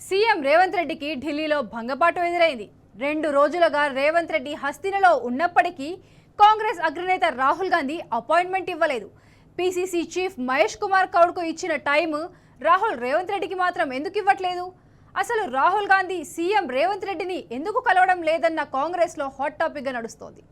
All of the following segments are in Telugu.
సీఎం రేవంత్ రెడ్డికి ఢిల్లీలో భంగపాటు ఎదురైంది. 2 రోజులుగా రేవంత్ రెడ్డి హస్తినలో ఉన్నప్పటికీ కాంగ్రెస్ అగ్రనేత రాహుల్ గాంధీ అపాయింట్మెంట్ ఇవ్వలేదు. పీసీసీ చీఫ్ మహేష్ కుమార్ గౌడ్కు ఇచ్చిన టైం రాహుల్ రేవంత్ రెడ్డికి మాత్రం ఎందుకు ఇవ్వట్లేదు? అసలు రాహుల్ గాంధీ సీఎం రేవంత్ రెడ్డిని ఎందుకు కలవడం లేదన్న కాంగ్రెస్లో హాట్ టాపిక్గా నడుస్తోంది.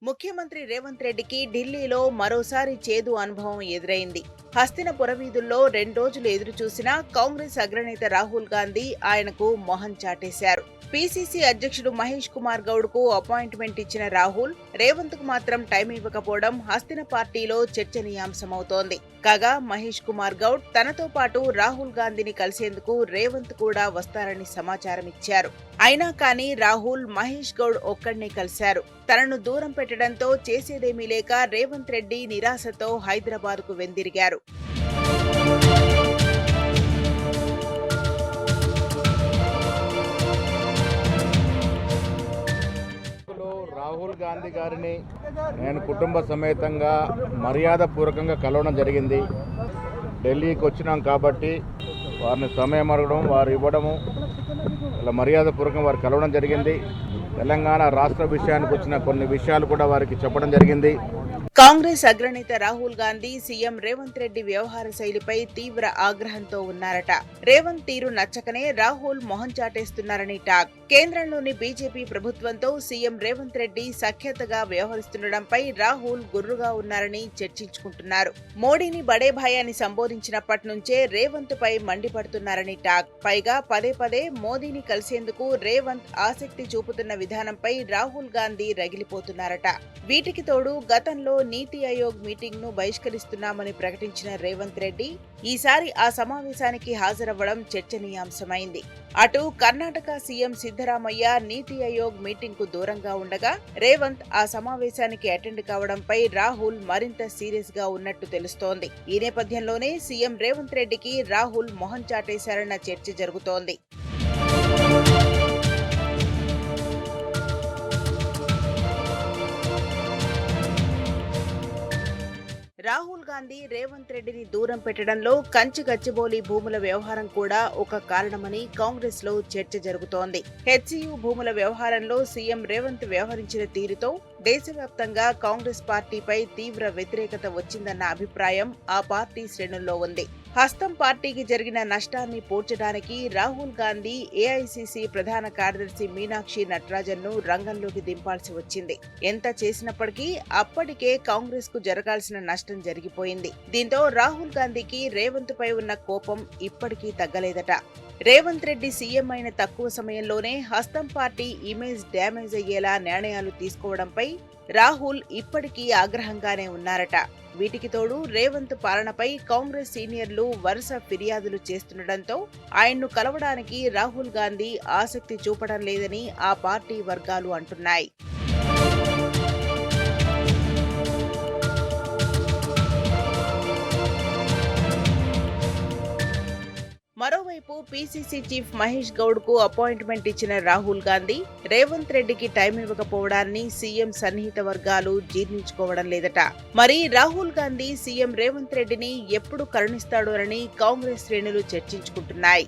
ముఖ్యమంత్రి రేవంత్ రెడ్డికి ఢిల్లీలో మరోసారి చేదు అనుభవం ఎదురైంది. హస్తినపుర వీధుల్లో 2 రోజులు ఎదురు చూసినా కాంగ్రెస్ అగ్రనేత రాహుల్ గాంధీ ఆయనకు మొహం చాటేశారు. పీసీసీ అధ్యక్షుడు మహేష్ కుమార్ గౌడ్ కు అపాయింట్మెంట్ ఇచ్చిన రాహుల్ రేవంత్ కు మాత్రం టైం ఇవ్వకపోవడం హస్తిన పార్టీలో చర్చనీయాంశమవుతోంది. కాగా మహేష్ కుమార్ గౌడ్ తనతో పాటు రాహుల్ గాంధీని కలిసేందుకు రేవంత్ కూడా వస్తారని సమాచారం ఇచ్చారు. అయినా కానీ రాహుల్ మహేష్ గౌడ్ ఒక్కడినే కలిశారు. తనను దూరం పెట్టడంతో చేసేదేమీ లేక రేవంత్ రెడ్డి నిరాశతో హైదరాబాద్ కు వెందిరిగారు. రాహుల్ గాంధీ గారిని నేను కుటుంబ సమేతంగా మర్యాదపూర్వకంగా కలవడం జరిగింది. ఢిల్లీకి వచ్చినాం కాబట్టి వారిని సమయం అడగడం, వారు ఇవ్వడము, ఇలా మర్యాదపూర్వకంగా వారు కలవడం జరిగింది. తెలంగాణ రాష్ట్ర విషయానికి వచ్చిన కొన్ని విషయాలు కూడా వారికి చెప్పడం జరిగింది. కాంగ్రెస్ అగ్రనేత రాహుల్ గాంధీ సీఎం రేవంత్ రెడ్డి వ్యవహార శైలిపై తీవ్ర ఆగ్రహంతో ఉన్నారట. రేవంత్ తీరు నచ్చకనే రాహుల్ మొహం చాటేస్తున్నారని టాక్. కేంద్రంలోని బీజేపీ ప్రభుత్వంతో సీఎం రేవంత్ రెడ్డి సఖ్యతగా వ్యవహరిస్తుండడంపై రాహుల్ గుర్రుగా ఉన్నారని చర్చించుకుంటున్నారు. మోడీని బడే భాయ్ అని సంబోధించినప్పటి నుంచే రేవంత్ పై మండిపడుతున్నారని టాక్. పైగా పదే పదే మోదీని కలిసేందుకు రేవంత్ ఆసక్తి చూపుతున్న విధానంపై రాహుల్ గాంధీ రగిలిపోతున్నారట. వీటికి తోడు గతంలో నీతి ఆయోగ్ మీటింగ్ ను బహిష్కరిస్తున్నామని ప్రకటించిన రేవంత్ రెడ్డి ఈసారి ఆ సమావేశానికి హాజరవ్వడం చర్చనీయాంశమైంది. అటు కర్ణాటక సీఎం సిద్ధరామయ్య నీతి ఆయోగ్ మీటింగ్ కు దూరంగా ఉండగా రేవంత్ ఆ సమావేశానికి అటెండ్ కావడంపై రాహుల్ మరింత సీరియస్ గా ఉన్నట్టు తెలుస్తోంది. ఈ నేపథ్యంలోనే సీఎం రేవంత్ రెడ్డికి రాహుల్ మొహం చాటేశారన్న చర్చ జరుగుతోంది. రాహుల్ గాంధీ రేవంత్ రెడ్డిని దూరం పెట్టడంలో కంచి గచ్చిబౌలి భూముల వ్యవహారం కూడా ఒక కారణమని కాంగ్రెస్ లో చర్చ జరుగుతోంది. హెచ్సియు భూముల వ్యవహారంలో సీఎం రేవంత్ వ్యవహరించిన తీరుతో దేశవ్యాప్తంగా కాంగ్రెస్ పార్టీపై తీవ్ర వ్యతిరేకత వచ్చిందన్న అభిప్రాయం ఆ పార్టీ శ్రేణుల్లో ఉంది. హస్తం పార్టీకి జరిగిన నష్టాన్ని పూడ్చడానికి రాహుల్ గాంధీ ఏఐసీసీ ప్రధాన కార్యదర్శి మీనాక్షి నటరాజన్ ను రంగంలోకి దింపాల్సి వచ్చింది. ఎంత చేసినప్పటికీ అప్పటికే కాంగ్రెస్ కు జరగాల్సిన నష్టం జరిగిపోయింది. దీంతో రాహుల్ గాంధీకి రేవంత్ పై ఉన్న కోపం ఇప్పటికీ తగ్గలేదట. రేవంత్ రెడ్డి సీఎం అయిన తక్కువ సమయంలోనే హస్తం పార్టీ ఇమేజ్ డ్యామేజ్ అయ్యేలా నిర్ణయాలు తీసుకోవడంపై రాహుల్ ఇప్పటికీ ఆగ్రహంగానే ఉన్నారట. వీటికి తోడు రేవంత్ పాలనపై కాంగ్రెస్ సీనియర్లు వరుస ఫిర్యాదులు చేస్తుండటంతో ఆయన్ను కలవడానికి రాహుల్ గాంధీ ఆసక్తి చూపడం లేదని ఆ పార్టీ వర్గాలు అంటున్నాయి. మరోవైపు పీసీసీ చీఫ్ మహేష్ గౌడ్ కు అపాయింట్మెంట్ ఇచ్చిన రాహుల్ గాంధీ రేవంత్ రెడ్డికి టైం ఇవ్వకపోవడాన్ని సీఎం సన్నిహిత వర్గాలు జీర్ణించుకోవడం లేదట. మరి రాహుల్ గాంధీ సీఎం రేవంత్ రెడ్డిని ఎప్పుడు కరుణిస్తాడోనని కాంగ్రెస్ శ్రేణులు చర్చించుకుంటున్నాయి.